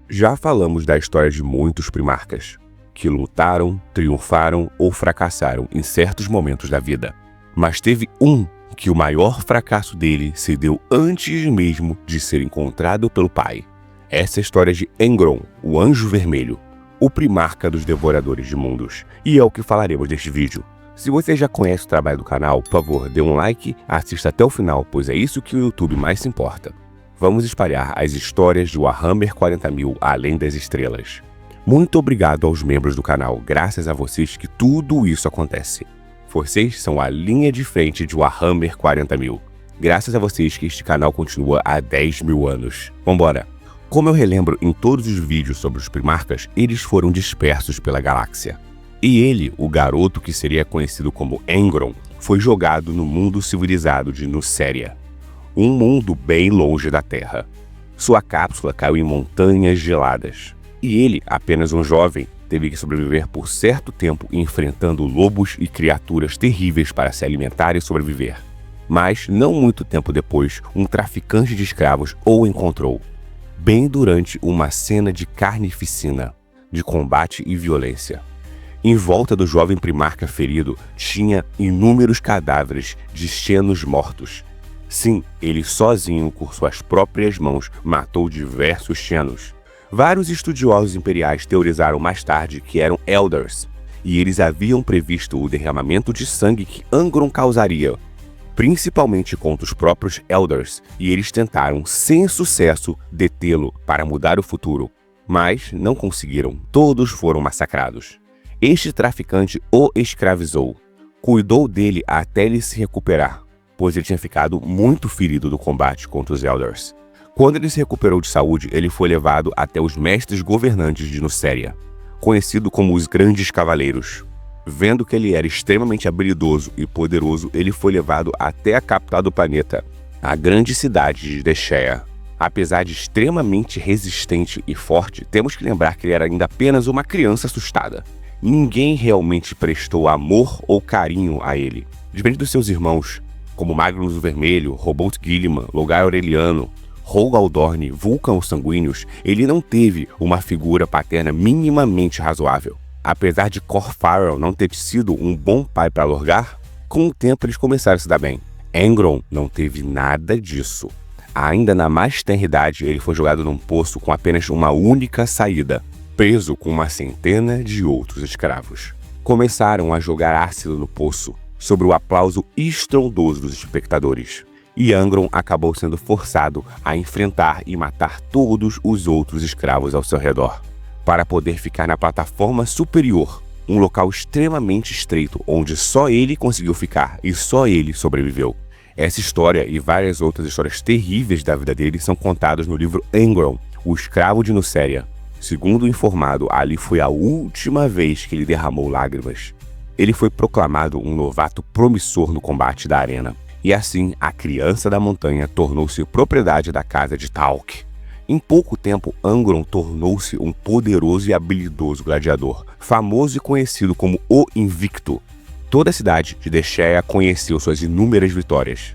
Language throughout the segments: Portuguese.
Já falamos da história de muitos primarcas, que lutaram, triunfaram ou fracassaram em certos momentos da vida. Mas teve um que o maior fracasso dele se deu antes mesmo de ser encontrado pelo pai. Essa é a história de Engron, o Anjo Vermelho, o primarca dos Devoradores de Mundos, e é o que falaremos neste vídeo. Se você já conhece o trabalho do canal, por favor, dê um like, assista até o final, pois é isso que o YouTube mais se importa. Vamos espalhar as histórias de Warhammer 40.000 além das estrelas. Muito obrigado aos membros do canal, graças a vocês que tudo isso acontece. Vocês são a linha de frente de Warhammer 40.000. Graças a vocês que este canal continua há 10.000 anos. Vambora! Como eu relembro em todos os vídeos sobre os primarcas, eles foram dispersos pela galáxia. E ele, o garoto que seria conhecido como Engron, foi jogado no mundo civilizado de Nuceria, um mundo bem longe da Terra. Sua cápsula caiu em montanhas geladas, e ele, apenas um jovem, teve que sobreviver por certo tempo enfrentando lobos e criaturas terríveis para se alimentar e sobreviver. Mas, não muito tempo depois, um traficante de escravos o encontrou, bem durante uma cena de carnificina, de combate e violência. Em volta do jovem primarca ferido, tinha inúmeros cadáveres de xenos mortos. Sim, ele sozinho, com suas próprias mãos, matou diversos xenos. Vários estudiosos imperiais teorizaram mais tarde que eram Elders, e eles haviam previsto o derramamento de sangue que Engron causaria, principalmente contra os próprios Elders, e eles tentaram, sem sucesso, detê-lo para mudar o futuro. Mas não conseguiram, todos foram massacrados. Este traficante o escravizou, cuidou dele até ele se recuperar, pois ele tinha ficado muito ferido do combate contra os Elders. Quando ele se recuperou de saúde, ele foi levado até os mestres governantes de Nuceria, conhecido como os Grandes Cavaleiros. Vendo que ele era extremamente habilidoso e poderoso, ele foi levado até a capital do planeta, a grande cidade de Deshea. Apesar de extremamente resistente e forte, temos que lembrar que ele era ainda apenas uma criança assustada. Ninguém realmente prestou amor ou carinho a ele. Diferente dos seus irmãos, como Magnus o Vermelho, Roboute Guilliman, Logar Aureliano, Rogue Aldorn, Vulcan os Sanguíneos, ele não teve uma figura paterna minimamente razoável. Apesar de Cor Farrell não ter sido um bom pai para Lorgar, com o tempo eles começaram a se dar bem. Engron não teve nada disso. Ainda na mais tenra idade, ele foi jogado num poço com apenas uma única saída, preso com uma centena de outros escravos. Começaram a jogar ácido no poço, sob o aplauso estrondoso dos espectadores. E Engron acabou sendo forçado a enfrentar e matar todos os outros escravos ao seu redor, para poder ficar na plataforma superior, um local extremamente estreito, onde só ele conseguiu ficar e só ele sobreviveu. Essa história e várias outras histórias terríveis da vida dele são contadas no livro Engron, o Escravo de Nuceria. Segundo o informado, ali foi a última vez que ele derramou lágrimas. Ele foi proclamado um novato promissor no combate da arena. E assim, a criança da montanha tornou-se propriedade da casa de Talk. Em pouco tempo, Engron tornou-se um poderoso e habilidoso gladiador, famoso e conhecido como o Invicto. Toda a cidade de Deshea conheceu suas inúmeras vitórias.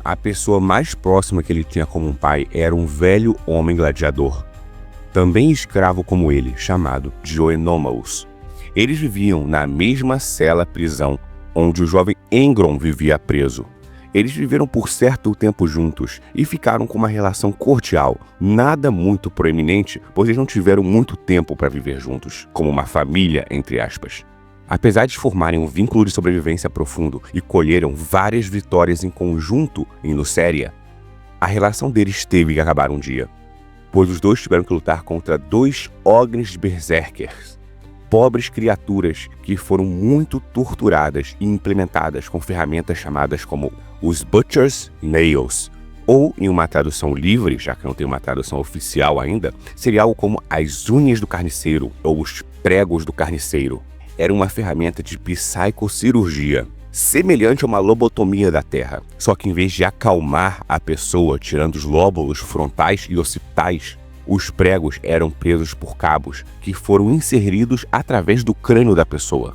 A pessoa mais próxima que ele tinha como um pai era um velho homem gladiador, também escravo como ele, chamado Joenomaus. Eles viviam na mesma cela-prisão onde o jovem Engron vivia preso. Eles viveram por certo tempo juntos e ficaram com uma relação cordial, nada muito proeminente, pois eles não tiveram muito tempo para viver juntos, como uma família, entre aspas. Apesar de formarem um vínculo de sobrevivência profundo e colheram várias vitórias em conjunto em Nuceria, a relação deles teve que acabar um dia, pois os dois tiveram que lutar contra 2 Ogres Berserkers, pobres criaturas que foram muito torturadas e implementadas com ferramentas chamadas como os Butcher's Nails, ou em uma tradução livre, já que não tem uma tradução oficial ainda, seria algo como as unhas do carniceiro ou os pregos do carniceiro. Era uma ferramenta de psicocirurgia, semelhante a uma lobotomia da Terra, só que em vez de acalmar a pessoa tirando os lóbulos frontais e occipitais, os pregos eram presos por cabos que foram inseridos através do crânio da pessoa.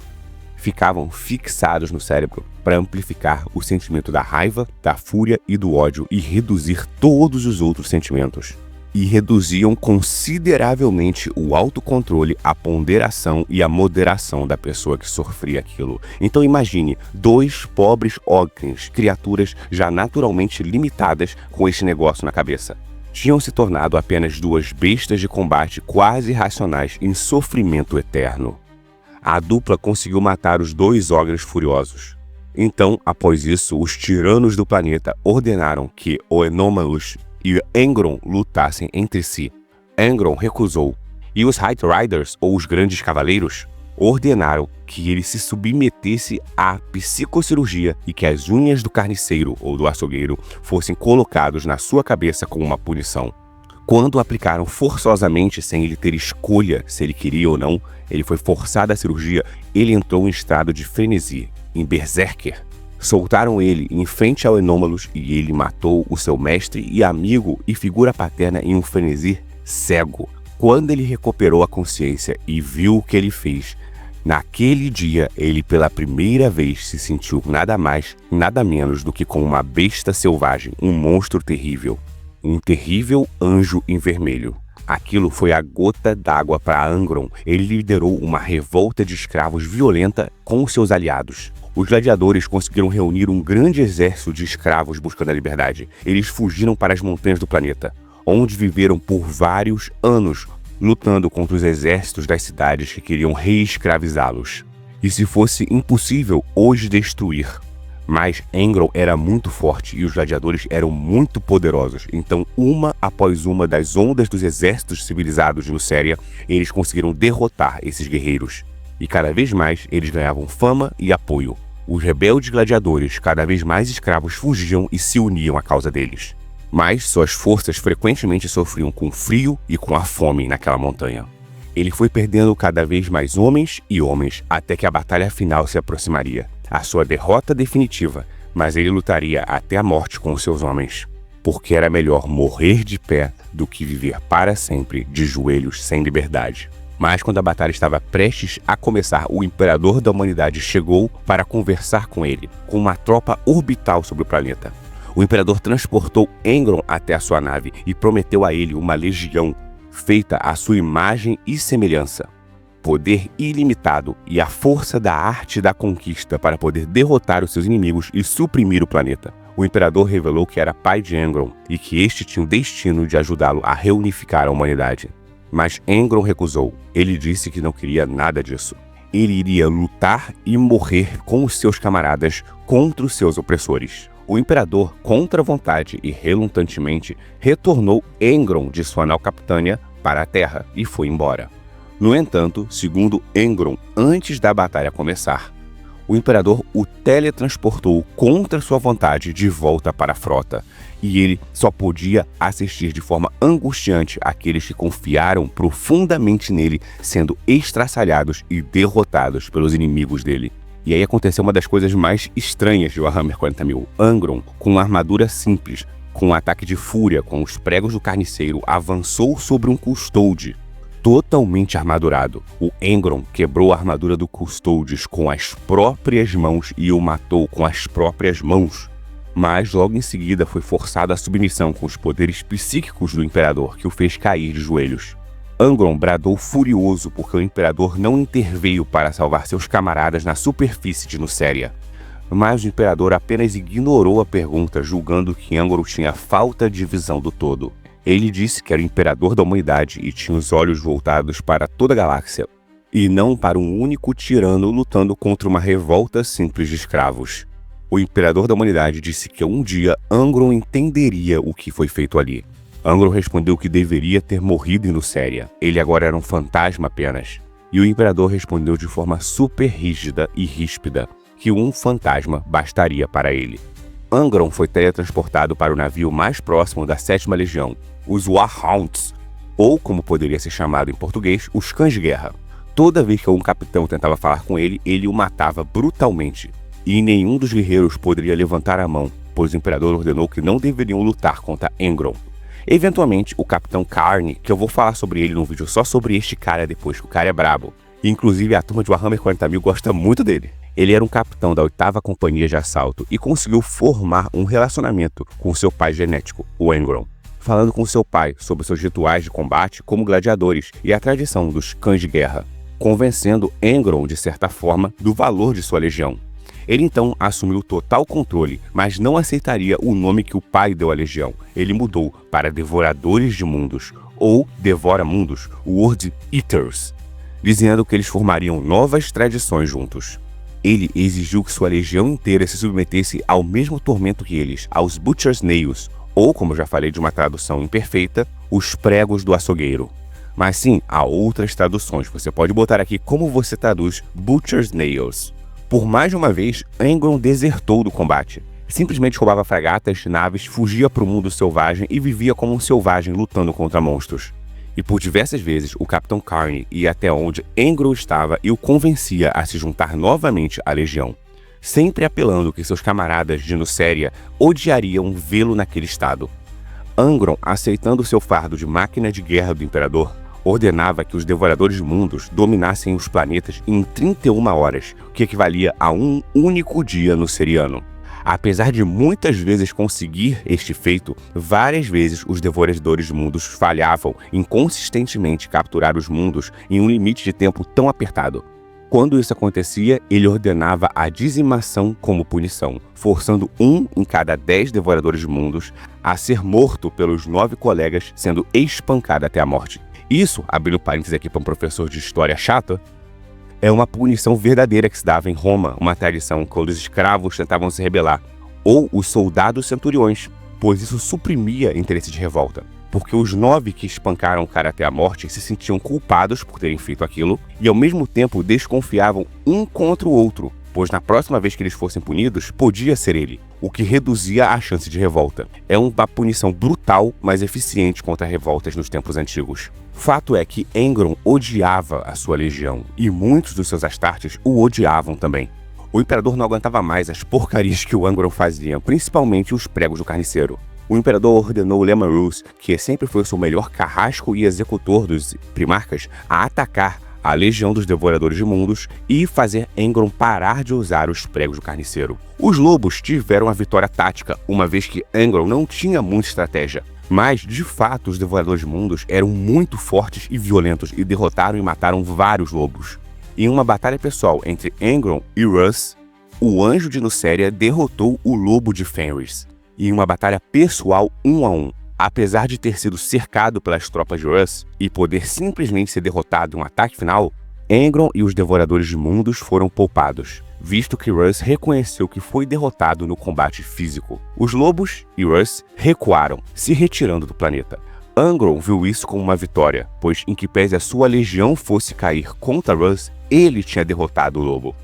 Ficavam fixados no cérebro para amplificar o sentimento da raiva, da fúria e do ódio e reduzir todos os outros sentimentos. e reduziam consideravelmente o autocontrole, a ponderação e a moderação da pessoa que sofria aquilo. Então imagine, 2 pobres Ogres, criaturas já naturalmente limitadas com esse negócio na cabeça. Tinham se tornado apenas 2 bestas de combate quase irracionais em sofrimento eterno. A dupla conseguiu matar os 2 Ogres furiosos. Então, após isso, os tiranos do planeta ordenaram que o Anomalous e Angron lutassem entre si. Angron recusou, e os High Riders, ou os Grandes Cavaleiros, ordenaram que ele se submetesse à psicocirurgia e que as unhas do carniceiro ou do açougueiro fossem colocados na sua cabeça como uma punição. Quando aplicaram forçosamente, sem ele ter escolha se ele queria ou não, ele foi forçado à cirurgia, ele entrou em estado de frenesi, em Berserker. Soltaram ele em frente ao Anomalous e ele matou o seu mestre e amigo e figura paterna em um frenesi cego. Quando ele recuperou a consciência e viu o que ele fez, naquele dia ele pela primeira vez se sentiu nada mais, nada menos do que como uma besta selvagem, um monstro terrível. Um terrível anjo em vermelho. Aquilo foi a gota d'água para Angron. Ele liderou uma revolta de escravos violenta com seus aliados. Os gladiadores conseguiram reunir um grande exército de escravos buscando a liberdade. Eles fugiram para as montanhas do planeta, onde viveram por vários anos, lutando contra os exércitos das cidades que queriam reescravizá-los. E se fosse impossível os destruir. Mas Angron era muito forte e os gladiadores eram muito poderosos. Então, uma após uma das ondas dos exércitos civilizados de Nuceria, eles conseguiram derrotar esses guerreiros. E cada vez mais eles ganhavam fama e apoio. Os rebeldes gladiadores, cada vez mais escravos, fugiam e se uniam à causa deles. Mas suas forças frequentemente sofriam com o frio e com a fome naquela montanha. Ele foi perdendo cada vez mais homens e homens até que a batalha final se aproximaria. A sua derrota definitiva, mas ele lutaria até a morte com os seus homens. Porque era melhor morrer de pé do que viver para sempre de joelhos sem liberdade. Mas quando a batalha estava prestes a começar, o Imperador da Humanidade chegou para conversar com ele, com uma tropa orbital sobre o planeta. O Imperador transportou Angron até a sua nave e prometeu a ele uma legião feita à sua imagem e semelhança. Poder ilimitado e a força da arte da conquista para poder derrotar os seus inimigos e suprimir o planeta. O Imperador revelou que era pai de Angron e que este tinha o destino de ajudá-lo a reunificar a humanidade. Mas Angron recusou. Ele disse que não queria nada disso. Ele iria lutar e morrer com os seus camaradas contra os seus opressores. O Imperador, contra a vontade e relutantemente, retornou Angron de sua nau capitânia para a Terra e foi embora. No entanto, segundo Angron, antes da batalha começar, o Imperador o teletransportou contra sua vontade de volta para a frota, e ele só podia assistir de forma angustiante aqueles que confiaram profundamente nele sendo estraçalhados e derrotados pelos inimigos dele. E aí aconteceu uma das coisas mais estranhas de Warhammer 40.000. Angron, com uma armadura simples, com um ataque de fúria com os pregos do carniceiro, avançou sobre um Custode, totalmente armadurado. O Angron quebrou a armadura do Custodes com as próprias mãos e o matou com as próprias mãos. Mas logo em seguida foi forçado à submissão com os poderes psíquicos do Imperador, que o fez cair de joelhos. Angron bradou furioso porque o Imperador não interveio para salvar seus camaradas na superfície de Nuceria. Mas o Imperador apenas ignorou a pergunta, julgando que Angron tinha falta de visão do todo. Ele disse que era o Imperador da Humanidade e tinha os olhos voltados para toda a galáxia, e não para um único tirano lutando contra uma revolta simples de escravos. O Imperador da Humanidade disse que um dia Angron entenderia o que foi feito ali. Angron respondeu que deveria ter morrido em Nuceria. Ele agora era um fantasma apenas. E o Imperador respondeu de forma super rígida e ríspida que um fantasma bastaria para ele. Angron foi teletransportado para o navio mais próximo da 7ª Legião, os Warhounds, ou como poderia ser chamado em português, os Cães de Guerra. Toda vez que um capitão tentava falar com ele, ele o matava brutalmente. E nenhum dos guerreiros poderia levantar a mão, pois o Imperador ordenou que não deveriam lutar contra Angron. Eventualmente, o Capitão Carne, que eu vou falar sobre ele num vídeo só sobre este cara depois, que o cara é brabo. Inclusive, a turma de Warhammer 40.000 gosta muito dele. Ele era um capitão da 8ª Companhia de Assalto e conseguiu formar um relacionamento com seu pai genético, o Angron. falando com seu pai sobre seus rituais de combate como gladiadores e a tradição dos cães de guerra, convencendo Engron, de certa forma, do valor de sua legião. Ele então assumiu total controle, mas não aceitaria o nome que o pai deu à legião. Ele mudou para Devoradores de Mundos, ou Devora-Mundos, World Eaters, dizendo que eles formariam novas tradições juntos. Ele exigiu que sua legião inteira se submetesse ao mesmo tormento que eles, aos Butcher's Nails, ou, como já falei de uma tradução imperfeita, os pregos do açougueiro. Mas sim, há outras traduções. Você pode botar aqui como você traduz Butcher's Nails. Por mais de uma vez, Engron desertou do combate. Simplesmente roubava fragatas, naves, fugia para o mundo selvagem e vivia como um selvagem lutando contra monstros. E por diversas vezes, o Capitão Carney ia até onde Engron estava e o convencia a se juntar novamente à Legião, sempre apelando que seus camaradas de Nuceria odiariam vê-lo naquele estado. Engron, aceitando seu fardo de máquina de guerra do Imperador, ordenava que os Devoradores de Mundos dominassem os planetas em 31 horas, o que equivalia a um único dia nuceriano. Apesar de muitas vezes conseguir este feito, várias vezes os Devoradores de Mundos falhavam em consistentemente capturar os mundos em um limite de tempo tão apertado. Quando isso acontecia, ele ordenava a dizimação como punição, forçando um em cada 10 Devoradores de Mundos a ser morto pelos 9 colegas, sendo espancado até a morte. Isso, abrindo parênteses aqui para um professor de história chato, é uma punição verdadeira que se dava em Roma, uma tradição quando os escravos tentavam se rebelar, ou os soldados centuriões, pois isso suprimia interesse de revolta, porque os 9 que espancaram o cara até a morte se sentiam culpados por terem feito aquilo e ao mesmo tempo desconfiavam um contra o outro, pois na próxima vez que eles fossem punidos, podia ser ele, o que reduzia a chance de revolta. É uma punição brutal, mas eficiente contra revoltas nos tempos antigos. Fato é que Engron odiava a sua legião, e muitos dos seus astartes o odiavam também. O imperador não aguentava mais as porcarias que o Engron fazia, principalmente os pregos do carniceiro. O imperador ordenou Leman Russ, que sempre foi o seu melhor carrasco e executor dos primarcas, a atacar a legião dos Devoradores de Mundos e fazer Engron parar de usar os pregos do carniceiro. Os lobos tiveram a vitória tática, uma vez que Engron não tinha muita estratégia. Mas, de fato, os Devoradores de Mundos eram muito fortes e violentos e derrotaram e mataram vários lobos. Em uma batalha pessoal entre Engron e Russ, o Anjo de Nuceria derrotou o Lobo de Fenris. Em uma batalha pessoal 1 a 1, apesar de ter sido cercado pelas tropas de Russ e poder simplesmente ser derrotado em um ataque final, Engron e os Devoradores de Mundos foram poupados, visto que Russ reconheceu que foi derrotado no combate físico. Os lobos e Russ recuaram, se retirando do planeta. Engron viu isso como uma vitória, pois em que pese a sua legião fosse cair contra Russ, ele tinha derrotado o lobo.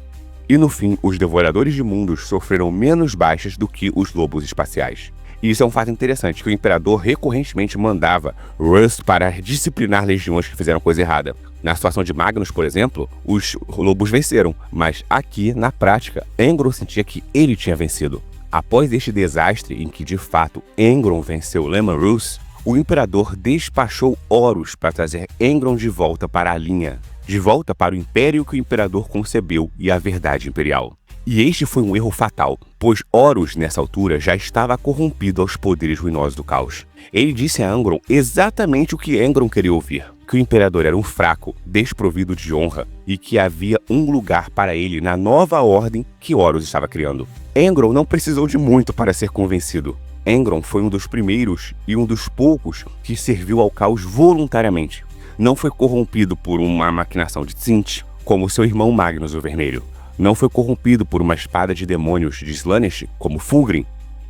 E no fim, os Devoradores de Mundos sofreram menos baixas do que os lobos espaciais. E isso é um fato interessante, que o imperador recorrentemente mandava Russ para disciplinar legiões que fizeram coisa errada. Na situação de Magnus, por exemplo, os lobos venceram, mas aqui, na prática, Engron sentia que ele tinha vencido. Após este desastre, em que de fato Engron venceu Leman Russ, o imperador despachou Horus para trazer Engron de volta para a linha, de volta para o império que o imperador concebeu e a verdade imperial. E este foi um erro fatal, pois Horus, nessa altura, já estava corrompido aos poderes ruinosos do caos. Ele disse a Engron exatamente o que Engron queria ouvir, que o imperador era um fraco, desprovido de honra, e que havia um lugar para ele na nova ordem que Horus estava criando. Engron não precisou de muito para ser convencido. Engron foi um dos primeiros e um dos poucos que serviu ao caos voluntariamente. Não foi corrompido por uma maquinação de Tzeentch, como seu irmão Magnus o Vermelho. Não foi corrompido por uma espada de demônios de Slaanesh, como Fulgrim,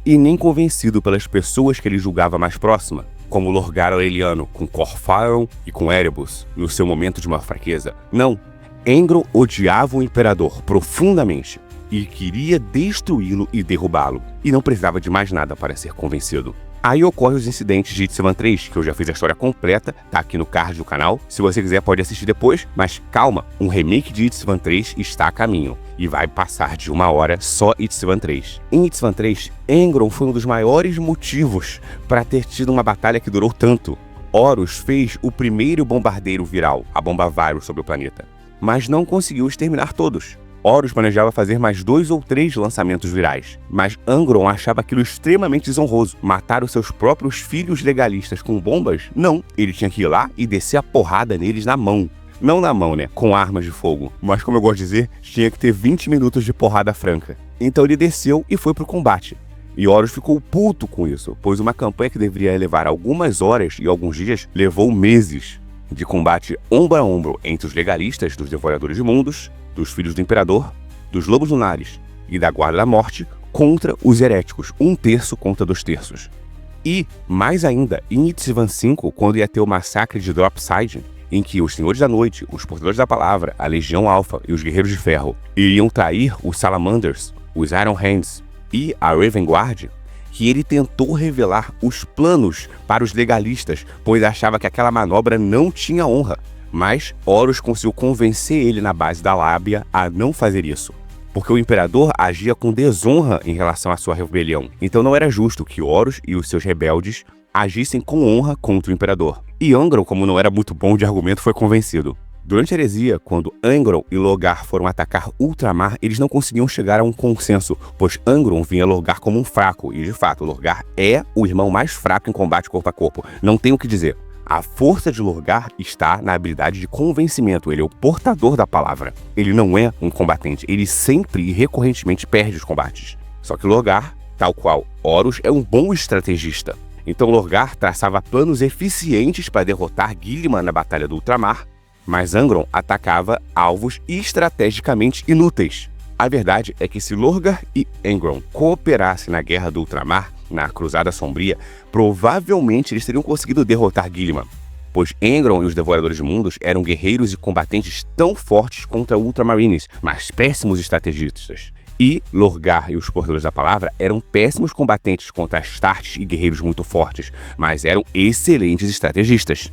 e nem convencido pelas pessoas que ele julgava mais próxima, como Lorgar Aureliano, com Corphaeron e com Erebus, no seu momento de uma fraqueza. Não, Engron odiava o imperador profundamente e queria destruí-lo e derrubá-lo, e não precisava de mais nada para ser convencido. Aí ocorrem os incidentes de Itzvan 3, que eu já fiz a história completa, tá aqui no card do canal. Se você quiser pode assistir depois, mas calma, um remake de Itzvan 3 está a caminho, e vai passar de 1 hora só Itzvan 3. Em Itzvan 3, Engron foi um dos maiores motivos para ter tido uma batalha que durou tanto. Horus fez o primeiro bombardeiro viral, a bomba Varus, sobre o planeta, mas não conseguiu exterminar todos. Horus planejava fazer mais 2 ou 3 lançamentos virais, mas Angron achava aquilo extremamente desonroso. Matar os seus próprios filhos legalistas com bombas? Não, ele tinha que ir lá e descer a porrada neles na mão. Não na mão, né, com armas de fogo, mas como eu gosto de dizer, tinha que ter 20 minutos de porrada franca. Então ele desceu e foi pro combate. E Horus ficou puto com isso, pois uma campanha que deveria levar algumas horas e alguns dias levou meses de combate ombro a ombro entre os legalistas dos Devoradores de Mundos, dos Filhos do Imperador, dos Lobos Lunares e da Guarda da Morte contra os heréticos, 1/3 contra 2/3. E, mais ainda, em Itzvan V, quando ia ter o massacre de Dropside, em que os Senhores da Noite, os Portadores da Palavra, a Legião Alpha e os Guerreiros de Ferro iriam trair os Salamanders, os Iron Hands e a Raven Guard, que ele tentou revelar os planos para os legalistas, pois achava que aquela manobra não tinha honra. Mas Horus conseguiu convencer ele na base da lábia a não fazer isso, porque o Imperador agia com desonra em relação à sua rebelião. Então não era justo que Horus e os seus rebeldes agissem com honra contra o Imperador. E Angron, como não era muito bom de argumento, foi convencido. Durante a heresia, quando Angron e Logar foram atacar Ultramar, eles não conseguiam chegar a um consenso, pois Angron vinha Logar como um fraco, e de fato, Logar é o irmão mais fraco em combate corpo a corpo. Não tem o que dizer. A força de Logar está na habilidade de convencimento, ele é o portador da palavra. Ele não é um combatente, ele sempre e recorrentemente perde os combates. Só que Logar, tal qual Horus, é um bom estrategista. Então Logar traçava planos eficientes para derrotar Guilliman na Batalha do Ultramar, mas Angron atacava alvos estrategicamente inúteis. A verdade é que se Logar e Angron cooperassem na Guerra do Ultramar, na Cruzada Sombria, provavelmente eles teriam conseguido derrotar Guilliman, pois Angron e os Devoradores de Mundos eram guerreiros e combatentes tão fortes contra Ultramarines, mas péssimos estrategistas. E Logar e os Portadores da Palavra eram péssimos combatentes contra Astartes e guerreiros muito fortes, mas eram excelentes estrategistas.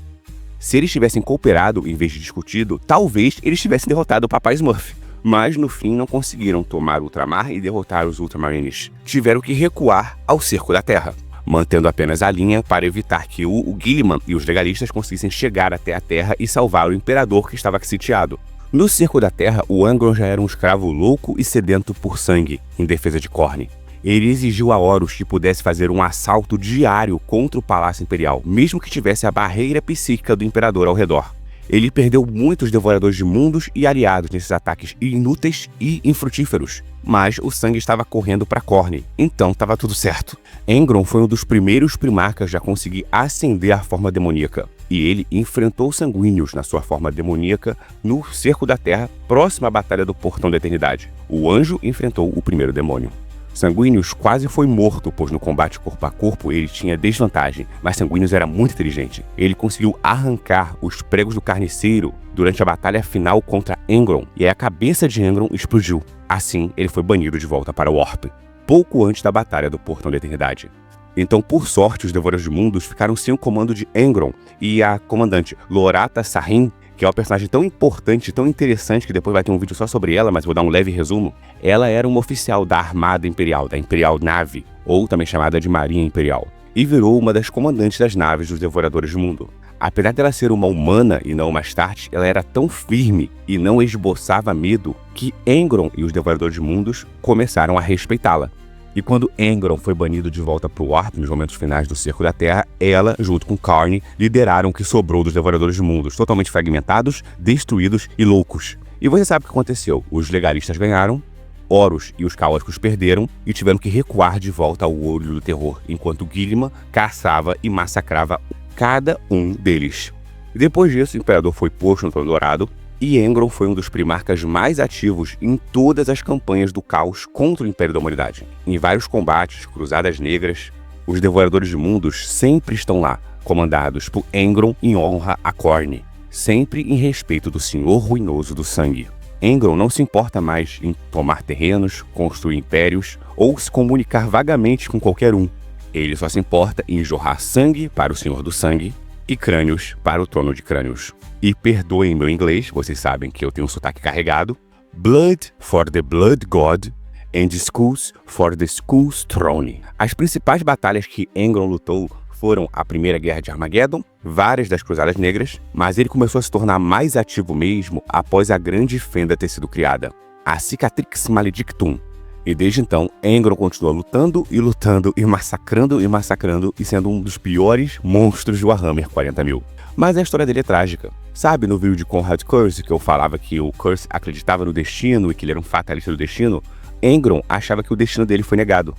Se eles tivessem cooperado em vez de discutido, talvez eles tivessem derrotado o Papai Smurf. Mas no fim não conseguiram tomar Ultramar e derrotar os Ultramarines. Tiveram que recuar ao Cerco da Terra, mantendo apenas a linha para evitar que o Guilliman e os legalistas conseguissem chegar até a Terra e salvar o Imperador que estava sitiado. No Cerco da Terra, o Angron já era um escravo louco e sedento por sangue, em defesa de Khorne. Ele exigiu a Horus que pudesse fazer um assalto diário contra o Palácio Imperial, mesmo que tivesse a barreira psíquica do Imperador ao redor. Ele perdeu muitos Devoradores de Mundos e aliados nesses ataques inúteis e infrutíferos, mas o sangue estava correndo para Khorne, então estava tudo certo. Angron foi um dos primeiros primarcas a conseguir ascender à forma demoníaca, e ele enfrentou os sanguíneos na sua forma demoníaca no Cerco da Terra, próximo à Batalha do Portão da Eternidade. O anjo enfrentou o primeiro demônio. Sanguíneos quase foi morto, pois no combate corpo a corpo ele tinha desvantagem, mas Sanguíneos era muito inteligente. Ele conseguiu arrancar os pregos do carniceiro durante a batalha final contra Angron, e a cabeça de Angron explodiu. Assim, ele foi banido de volta para Warp, pouco antes da Batalha do Portão da Eternidade. Então, por sorte, os Devoradores de Mundos ficaram sem o comando de Angron, e a comandante Lorata Sahin, que é uma personagem tão importante, tão interessante, que depois vai ter um vídeo só sobre ela, mas vou dar um leve resumo. Ela era uma oficial da Armada Imperial, da Imperial Navy, ou também chamada de Marinha Imperial, e virou uma das comandantes das naves dos Devoradores do Mundo. Apesar dela ser uma humana e não uma Astarte, ela era tão firme e não esboçava medo que Angron e os Devoradores de Mundos começaram a respeitá-la. E quando Angron foi banido de volta para o Warp nos momentos finais do Cerco da Terra, ela, junto com Khorne, lideraram o que sobrou dos Devoradores de Mundos, totalmente fragmentados, destruídos e loucos. E você sabe o que aconteceu? Os legalistas ganharam, Horus e os caóticos perderam e tiveram que recuar de volta ao Olho do Terror, enquanto Guilliman caçava e massacrava cada um deles. Depois disso, o Imperador foi posto no Trono Dourado, e Angron foi um dos primarcas mais ativos em todas as campanhas do caos contra o Império da Humanidade. Em vários combates, cruzadas negras, os Devoradores de Mundos sempre estão lá, comandados por Angron em honra a Khorne, sempre em respeito do Senhor Ruinoso do Sangue. Angron não se importa mais em tomar terrenos, construir impérios ou se comunicar vagamente com qualquer um. Ele só se importa em jorrar sangue para o Senhor do Sangue e crânios para o Trono de Crânios. E perdoem meu inglês, vocês sabem que eu tenho um sotaque carregado. Blood for the Blood God and Skulls for the Skulls Throne. As principais batalhas que Angron lutou foram a Primeira Guerra de Armageddon, várias das Cruzadas Negras, mas ele começou a se tornar mais ativo mesmo após a Grande Fenda ter sido criada. a Cicatrix Maledictum. E desde então, Engron continua lutando e lutando e massacrando e sendo um dos piores monstros de Warhammer 40.000. Mas a história dele é trágica. Sabe no vídeo de Conrad Curse que eu falava que o Curse acreditava no destino e que ele era um fatalista do destino? Engron achava que o destino dele foi negado.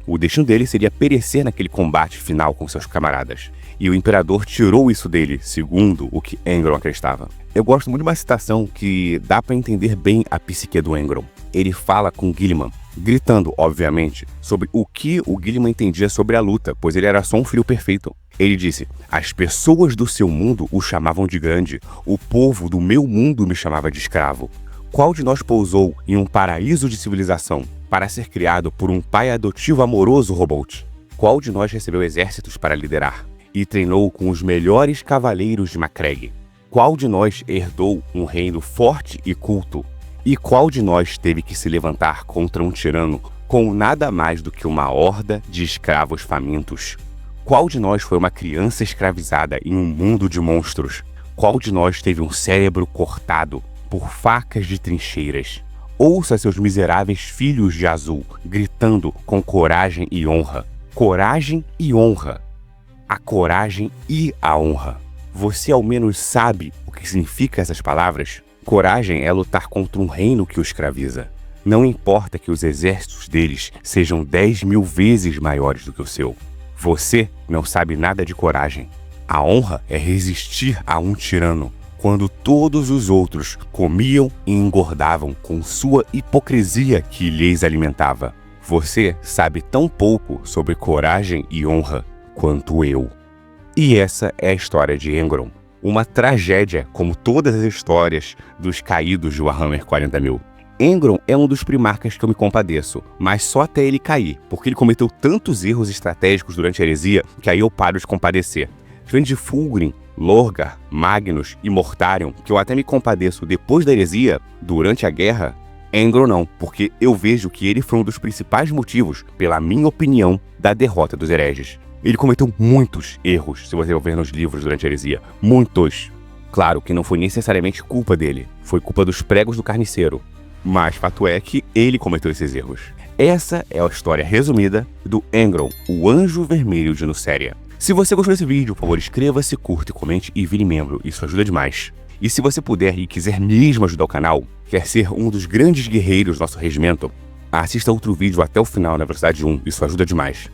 O destino dele seria perecer naquele combate final com seus camaradas. E o Imperador tirou isso dele, segundo o que Engron acreditava. Eu gosto muito de uma citação que dá pra entender bem a psique do Engron. Ele fala com Guilliman, gritando, obviamente, sobre o que o Guilliman entendia sobre a luta, pois ele era só um filho perfeito. Ele disse: as pessoas do seu mundo o chamavam de grande, o povo do meu mundo me chamava de escravo. Qual de nós pousou em um paraíso de civilização para ser criado por um pai adotivo amoroso, Roboute? Qual de nós recebeu exércitos para liderar e treinou com os melhores cavaleiros de Macragge? Qual de nós herdou um reino forte e culto? E qual de nós teve que se levantar contra um tirano com nada mais do que uma horda de escravos famintos? Qual de nós foi uma criança escravizada em um mundo de monstros? Qual de nós teve um cérebro cortado por facas de trincheiras? Ouça seus miseráveis filhos de azul gritando com coragem e honra. Coragem e honra. A coragem e a honra. Você ao menos sabe o que significa essas palavras? Coragem é lutar contra um reino que o escraviza. Não importa que os exércitos deles sejam 10.000 vezes maiores do que o seu. Você não sabe nada de coragem. A honra é resistir a um tirano, quando todos os outros comiam e engordavam com sua hipocrisia que lhes alimentava. Você sabe tão pouco sobre coragem e honra quanto eu. E essa é a história de Engron. Uma tragédia, como todas as histórias dos caídos de Warhammer 40.000. Engron é um dos primarcas que eu me compadeço, mas só até ele cair, porque ele cometeu tantos erros estratégicos durante a heresia que aí eu paro de compadecer. Diferente de Fulgrim, Lorgar, Magnus e Mortarion, que eu até me compadeço depois da heresia, durante a guerra, Engron não, porque eu vejo que ele foi um dos principais motivos, pela minha opinião, da derrota dos hereges. Ele cometeu muitos erros, se você ver nos livros durante a heresia. Muitos. Claro que não foi necessariamente culpa dele. Foi culpa dos pregos do carniceiro. Mas fato é que ele cometeu esses erros. Essa é a história resumida do Engron, o Anjo Vermelho de Nuceria. Se você gostou desse vídeo, por favor, inscreva-se, curta e comente e vire membro. Isso ajuda demais. E se você puder e quiser mesmo ajudar o canal, quer ser um dos grandes guerreiros do nosso regimento, assista outro vídeo até o final na velocidade 1. Isso ajuda demais.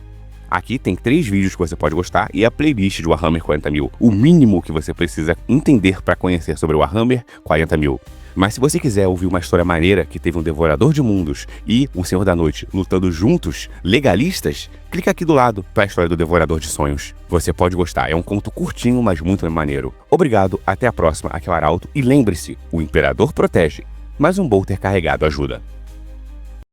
Aqui tem 3 vídeos que você pode gostar e a playlist de Warhammer 40.000. O mínimo que você precisa entender para conhecer sobre Warhammer 40.000. Mas se você quiser ouvir uma história maneira que teve um Devorador de Mundos e um Senhor da Noite lutando juntos, legalistas, clica aqui do lado para a história do Devorador de Sonhos. Você pode gostar, é um conto curtinho, mas muito maneiro. Obrigado, até a próxima, aqui é o Arauto, e lembre-se, o Imperador protege, mas um bolter carregado ajuda.